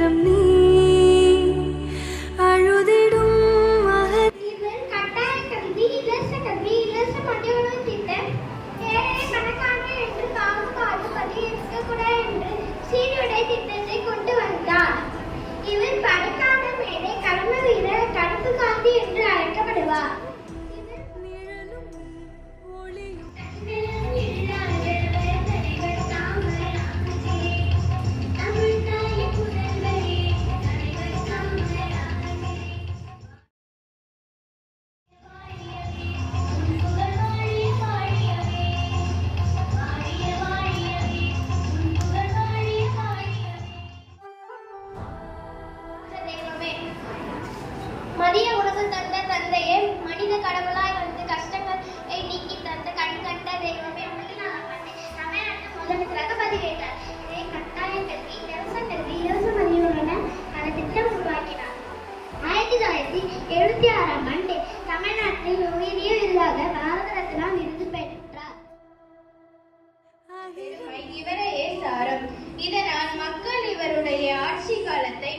நேரம் நீ அழுதிடும் கொண்டு வந்தார். இவர் பணக்கார மேடை கர்ம வீரர் கருப்பு காந்தி என்று அழைக்கப்படுவார். மதிய உணவு தந்த தந்தையே, மனித கடவுளாய் வந்து கஷ்டங்களை நீக்கி தந்த கண் கண்ட தெய்வமே, தமிழ்நாட்டு முதலமைச்சராக பதவியேற்றார். இதை கட்டாய கல்வி, இலவச கல்வி, இலவச மதியுடன் பல திட்டம் உருவாக்கினார். 1976ஆம் ஆண்டு தமிழ்நாட்டில் உயரிய விருதாக பாரத ரத்னா விருது பெற்றார். இவரையே சாரம். இதனால் மக்கள் இவருடைய ஆட்சி காலத்தை